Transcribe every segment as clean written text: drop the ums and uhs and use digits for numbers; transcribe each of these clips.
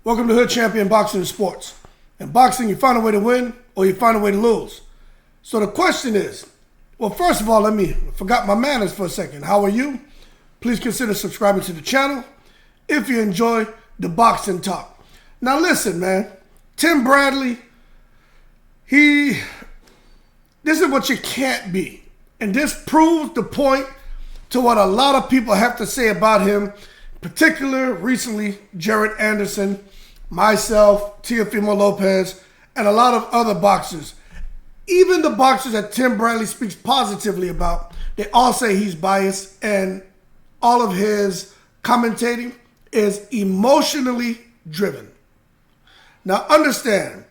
Welcome to Hood Champion Boxing and Sports. In boxing, you find a way to win or you find a way to lose. So the question is, well, first of all, I forgot my manners for a second. How are you? Please consider subscribing to the channel if you enjoy the boxing talk. Now listen, man. Tim Bradley, this is what you can't be. And this proves the point to what a lot of people have to say about him, in particular recently Jared Anderson, myself, Teofimo Lopez, and a lot of other boxers. Even the boxers that Tim Bradley speaks positively about, they all say he's biased and all of his commentating is emotionally driven. Now understand,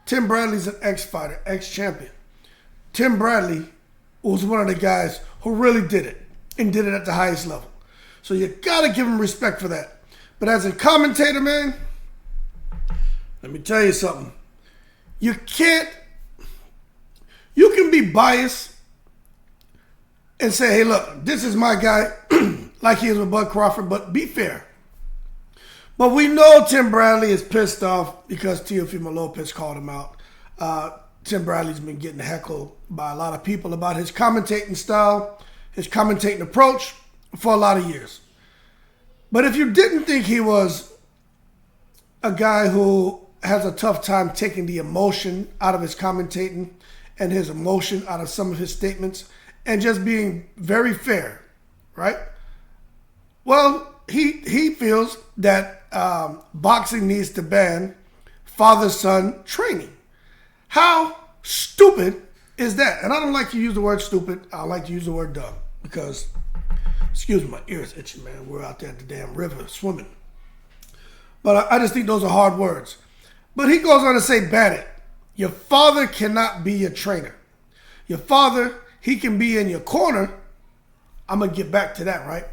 Tim Bradley's an ex-fighter, ex-champion. Tim Bradley was one of the guys who really did it and did it at the highest level. So you gotta give him respect for that. But as a commentator, man, let me tell you something. You can be biased and say, hey, look, this is my guy, like he is with Bud Crawford, but be fair. But we know Tim Bradley is pissed off because Teofimo Lopez called him out. Tim Bradley's been getting heckled by a lot of people about his commentating style, his commentating approach for a lot of years. But if you didn't think he was a guy who has a tough time taking the emotion out of his commentating and his emotion out of some of his statements and just being very fair, right? Well, he feels that boxing needs to ban father-son training. How stupid is that? And I don't like to use the word stupid. I like to use the word dumb because, excuse me, my ears itching, man. We're out there at the damn river swimming. But I just think those are hard words. But he goes on to say, ban it. Your father cannot be your trainer. Your father, he can be in your corner. I'm going to get back to that, right?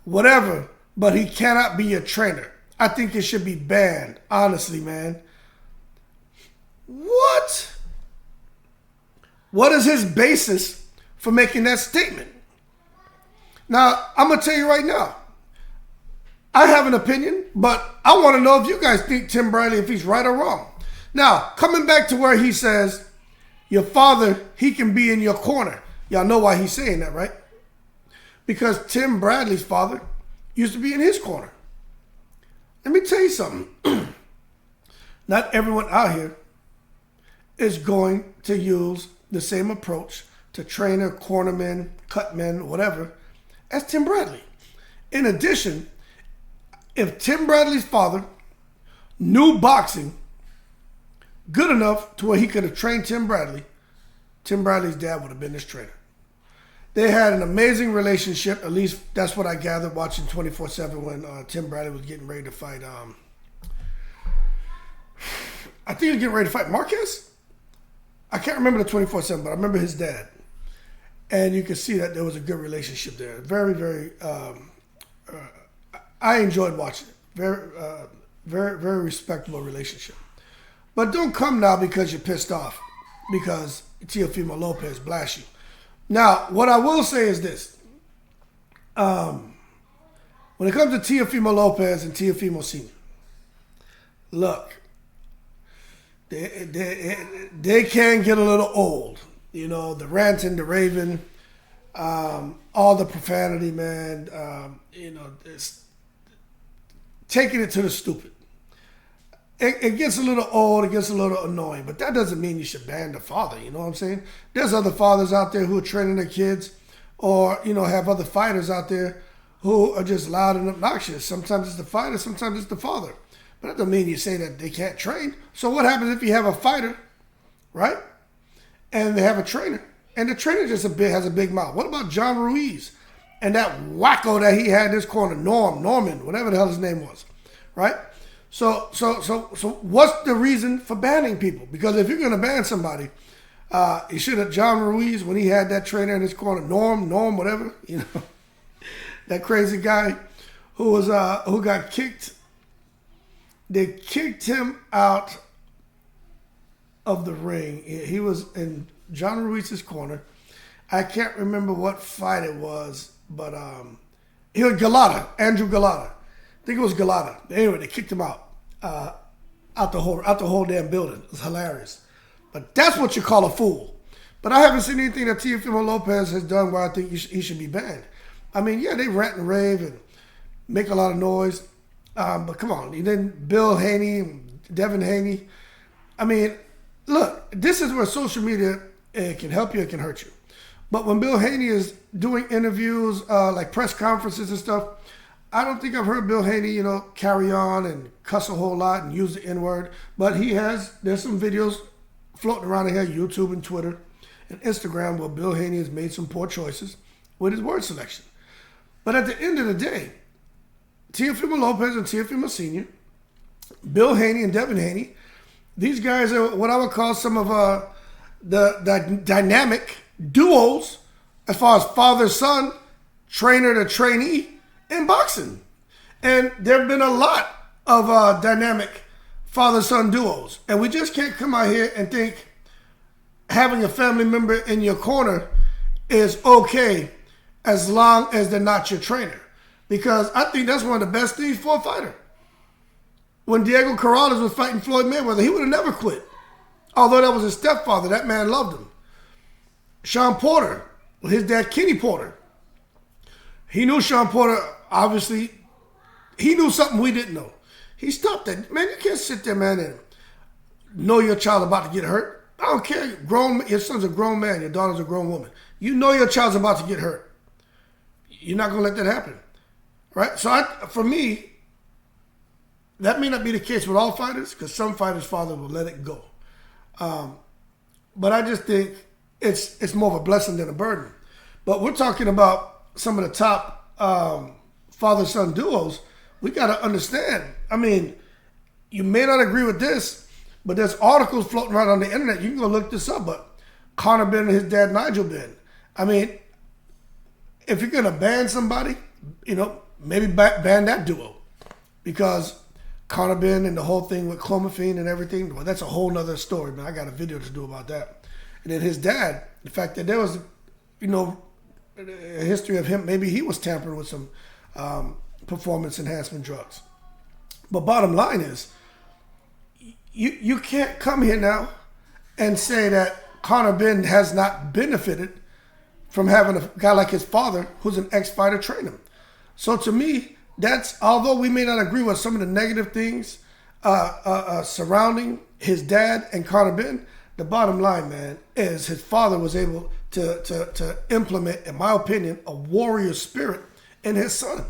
Whatever, but he cannot be your trainer. I think it should be banned, honestly, man. What? What is his basis for making that statement? Now, I'm going to tell you right now. I have an opinion, but I want to know if you guys think Tim Bradley, if he's right or wrong. Now, coming back to where he says, your father, he can be in your corner. Y'all know why he's saying that, right? Because Tim Bradley's father used to be in his corner. Let me tell you something. Not everyone out here is going to use the same approach to trainer, cornermen, cutmen, whatever, as Tim Bradley. In addition, if Tim Bradley's father knew boxing good enough to where he could have trained Tim Bradley's dad would have been his trainer. They had an amazing relationship. At least that's what I gathered watching 24/7 when Tim Bradley was getting ready to fight. I think he was getting ready to fight Marquez. I can't remember the 24/7, but I remember his dad. And you can see that there was a good relationship there. Very, very... I enjoyed watching it. Very respectable relationship. But don't come now because you're pissed off because Teofimo Lopez blasts you. Now, what I will say is this. When it comes to Teofimo Lopez and Teofimo Sr., look, they can get a little old. You know, the ranting, the raving, all the profanity, man. It's taking it to the stupid. It gets a little old, it gets a little annoying, but that doesn't mean you should ban the father, you know what I'm saying? There's other fathers out there who are training their kids or, have other fighters out there who are just loud and obnoxious. Sometimes it's the fighter, sometimes it's the father. But that doesn't mean you say that they can't train. So what happens if you have a fighter, right? And they have a trainer, and the trainer just has a big mouth. What about John Ruiz and that wacko that he had in his corner, Norman, whatever the hell his name was, right? So what's the reason for banning people? Because if you're going to ban somebody, you should have John Ruiz when he had that trainer in his corner, Norm, whatever, that crazy guy who got kicked. They kicked him out of the ring. He was in John Ruiz's corner. I can't remember what fight it was, but he was Galata, Andrew Galata. I think it was Galata. Anyway, they kicked him out. out the whole damn building. It's hilarious. But that's what you call a fool. But I haven't seen anything that Teofimo Lopez has done where I think he should be banned. I mean, yeah, they rant and rave and make a lot of noise. But come on, and then Bill Haney, Devin Haney. I mean, look, this is where social media, it can help you, it can hurt you. But when Bill Haney is doing interviews, like press conferences and stuff, I don't think I've heard Bill Haney, carry on and cuss a whole lot and use the N-word. But there's some videos floating around here, YouTube and Twitter and Instagram, where Bill Haney has made some poor choices with his word selection. But at the end of the day, Teofimo Lopez and Teofimo Sr., Bill Haney and Devin Haney, these guys are what I would call some of the dynamic duos as far as father-son, trainer to trainee in boxing. And there have been a lot of dynamic father-son duos. And we just can't come out here and think having a family member in your corner is okay as long as they're not your trainer. Because I think that's one of the best things for a fighter. When Diego Corrales was fighting Floyd Mayweather, he would have never quit. Although that was his stepfather, that man loved him. Sean Porter, his dad Kenny Porter, he knew Sean Porter, obviously, he knew something we didn't know. He stopped that. Man, you can't sit there, man, and know your child about to get hurt. I don't care. Your son's a grown man. Your daughter's a grown woman. You know your child's about to get hurt. You're not going to let that happen. Right? So for me, that may not be the case with all fighters, because some fighters' father will let it go. But I just think it's more of a blessing than a burden. But we're talking about some of the top father-son duos. We got to understand. I mean, you may not agree with this, but there's articles floating around on the internet. You can go look this up. But Conor Benn and his dad Nigel Benn. I mean, if you're going to ban somebody, maybe ban that duo. Because Conor Benn and the whole thing with clomiphene and everything, well, that's a whole nother story, man. I got a video to do about that. And then his dad, the fact that there was, a history of him, maybe he was tampering with some performance enhancement drugs. But bottom line is, you can't come here now and say that Conor Benn has not benefited from having a guy like his father who's an ex-fighter train him. So to me, although we may not agree with some of the negative things surrounding his dad and Conor Benn, the bottom line, man, is his father was able to implement, in my opinion, a warrior spirit in his son.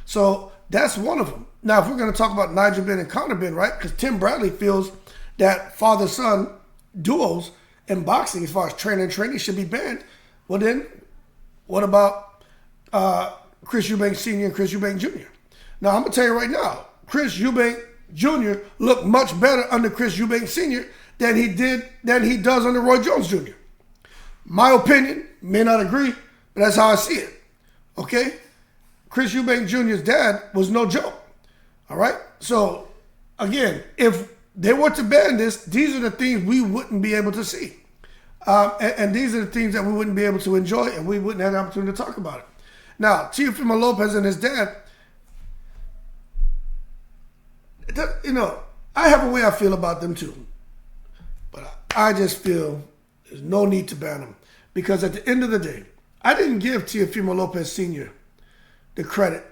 So that's one of them. Now, if we're going to talk about Nigel Benn and Conor Benn, right? Because Tim Bradley feels that father-son duos in boxing, as far as trainer and trainee, should be banned. Well, then, what about Chris Eubank Sr. and Chris Eubank Jr.? Now, I'm going to tell you right now, Chris Eubank Jr. looked much better under Chris Eubank Sr. than he does under Roy Jones Jr. My opinion, may not agree, but that's how I see it. Okay? Chris Eubank Jr.'s dad was no joke. All right? So, again, if they were to ban this, these are the things we wouldn't be able to see. And these are the things that we wouldn't be able to enjoy, and we wouldn't have the opportunity to talk about it. Now, Teofimo Lopez and his dad, I have a way I feel about them too. But I just feel there's no need to ban them. Because at the end of the day, I didn't give Teofimo Lopez Sr. the credit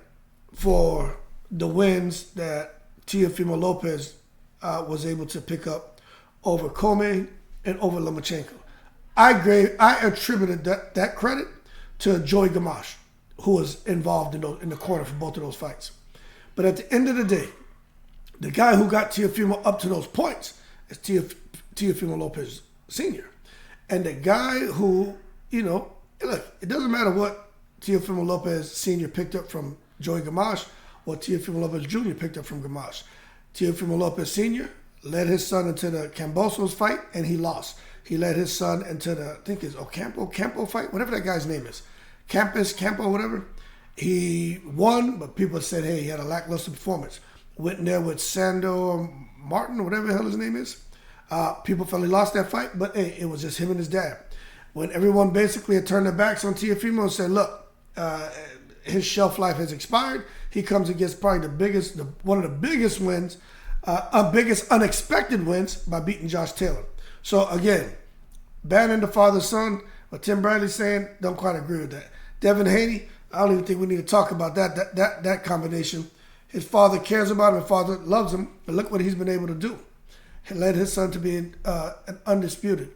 for the wins that Teofimo Lopez was able to pick up over Comey and over Lomachenko. I attributed that credit to Joey Gamache, who was involved in the corner for both of those fights. But at the end of the day, the guy who got Teofimo up to those points is Teofimo Lopez Sr. And the guy who, look, it doesn't matter what Teofimo Lopez Sr. picked up from Joey Gamache or Teofimo Lopez Jr. picked up from Gamache. Teofimo Lopez Sr. led his son into the Cambosos fight, and he lost. He led his son into the, I think it's Campo fight, whatever that guy's name is. Campo, whatever. He won, but people said, hey, he had a lackluster performance. Went in there with Sandor Martin, whatever the hell his name is. People felt he lost that fight, but hey, it was just him and his dad. When everyone basically had turned their backs on Teofimo and said, look, his shelf life has expired. He comes against probably one of the biggest wins biggest unexpected wins by beating Josh Taylor. So again, banning the father-son, what Tim Bradley's saying, don't quite agree with that. Devin Haney, I don't even think we need to talk about that combination. His father cares about him, his father loves him, but look what he's been able to do. He led his son to be an undisputed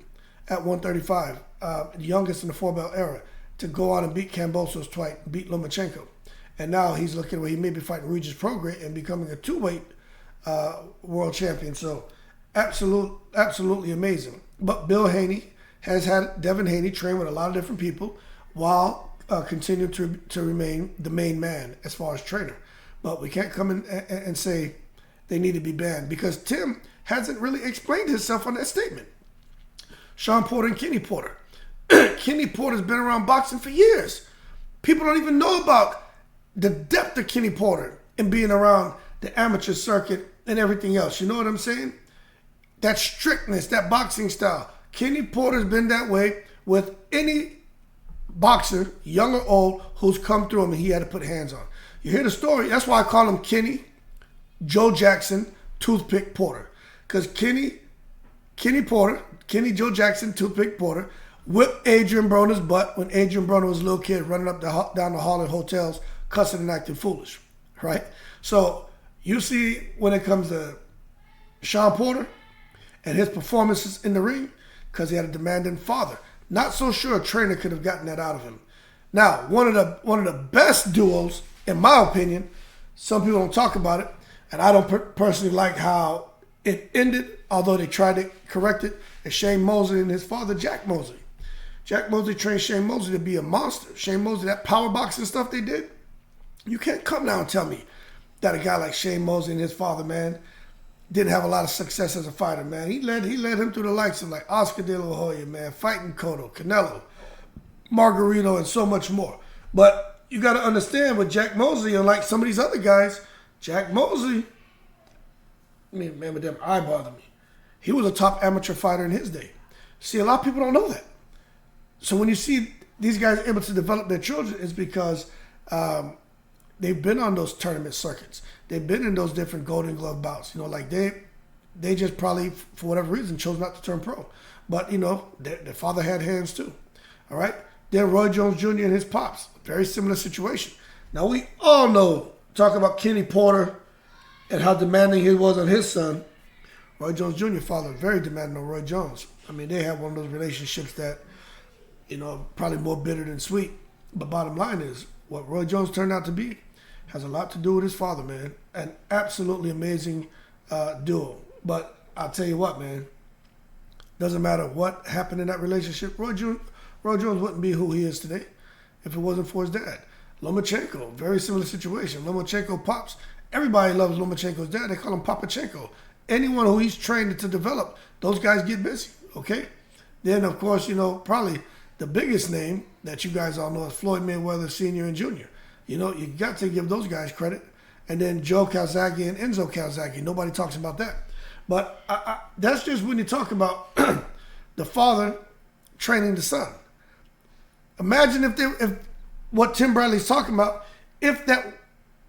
at 135, the youngest in the four-belt era, to go on and beat Kambosos twice, beat Lomachenko. And now he's looking where he may be fighting Regis Prograis and becoming a two-weight world champion. So absolutely amazing. But Bill Haney has had Devin Haney train with a lot of different people while continuing to remain the main man as far as trainer. But we can't come in and say they need to be banned because Tim hasn't really explained himself on that statement. Sean Porter and Kenny Porter. Kenny Porter's been around boxing for years. People don't even know about the depth of Kenny Porter and being around the amateur circuit and everything else. You know what I'm saying? That strictness, that boxing style. Kenny Porter's been that way with any boxer, young or old, who's come through him and he had to put hands on. You hear the story. That's why I call him Kenny Joe Jackson Toothpick Porter. Because Kenny Joe Jackson Toothpick Porter whipped Adrian Broner's butt when Adrian Broner was a little kid running up down the hall in hotels, cussing and acting foolish, right? So you see when it comes to Sean Porter and his performances in the ring, because he had a demanding father. Not so sure a trainer could have gotten that out of him. Now, one of the best duels, in my opinion, some people don't talk about it, and I don't personally like how it ended, although they tried to correct it, is Shane Mosley and his father, Jack Mosley. Jack Mosley trained Shane Mosley to be a monster. Shane Mosley, that power boxing stuff they did, you can't come now and tell me that a guy like Shane Mosley and his father, man, didn't have a lot of success as a fighter, man. He led him through the likes of like Oscar De La Hoya, man, fighting Cotto, Canelo, Margarito, and so much more. But you got to understand with Jack Mosley, unlike some of these other guys, Jack Mosley, I mean, man, with them eye bother me. He was a top amateur fighter in his day. See, a lot of people don't know that. So when you see these guys able to develop their children, it's because they've been on those tournament circuits. They've been in those different Golden Glove bouts. You know, like they just probably, for whatever reason, chose not to turn pro. But, you know, their father had hands too. All right? Then Roy Jones Jr. and his pops. Very similar situation. Now, we all know, talk about Kenny Porter and how demanding he was on his son. Roy Jones Jr. father, very demanding on Roy Jones. I mean, they had one of those relationships that, you know, probably more bitter than sweet. But bottom line is, what Roy Jones turned out to be has a lot to do with his father, man. An absolutely amazing duo. But I'll tell you what, man. Doesn't matter what happened in that relationship. Roy Jones wouldn't be who he is today if it wasn't for his dad. Lomachenko, very similar situation. Lomachenko pops. Everybody loves Lomachenko's dad. They call him Papachenko. Anyone who he's trained to develop, those guys get busy, okay? Then, of course, you know, probably the biggest name that you guys all know is Floyd Mayweather Sr. and Jr. You know, you got to give those guys credit. And then Joe Calzaghe and Enzo Calzaghe. Nobody talks about that. But that's just when you talk about the father training the son. Imagine if what Tim Bradley's talking about, if that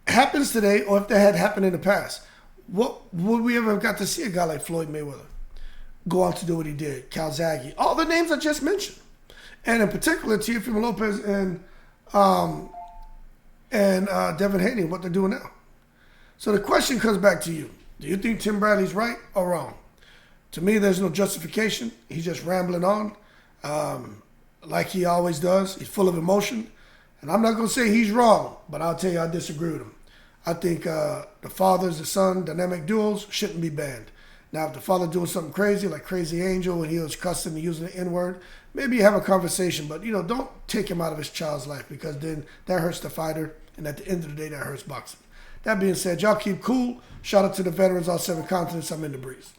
happens today or if that had happened in the past, what would we ever have got to see a guy like Floyd Mayweather go on to do what he did? Calzaghe, all the names I just mentioned. And in particular, Teofimo Lopez and Devin Haney, what they're doing now. So the question comes back to you. Do you think Tim Bradley's right or wrong? To me, there's no justification. He's just rambling on like he always does. He's full of emotion. And I'm not going to say he's wrong, but I'll tell you I disagree with him. I think the father's, the son, dynamic duels shouldn't be banned. Now, if the father doing something crazy, like Crazy Angel, when he was cussing and using the N-word, maybe you have a conversation, but, you know, don't take him out of his child's life because then that hurts the fighter, and at the end of the day, that hurts boxing. That being said, y'all keep cool. Shout out to the veterans, all 7 continents. I'm in the breeze.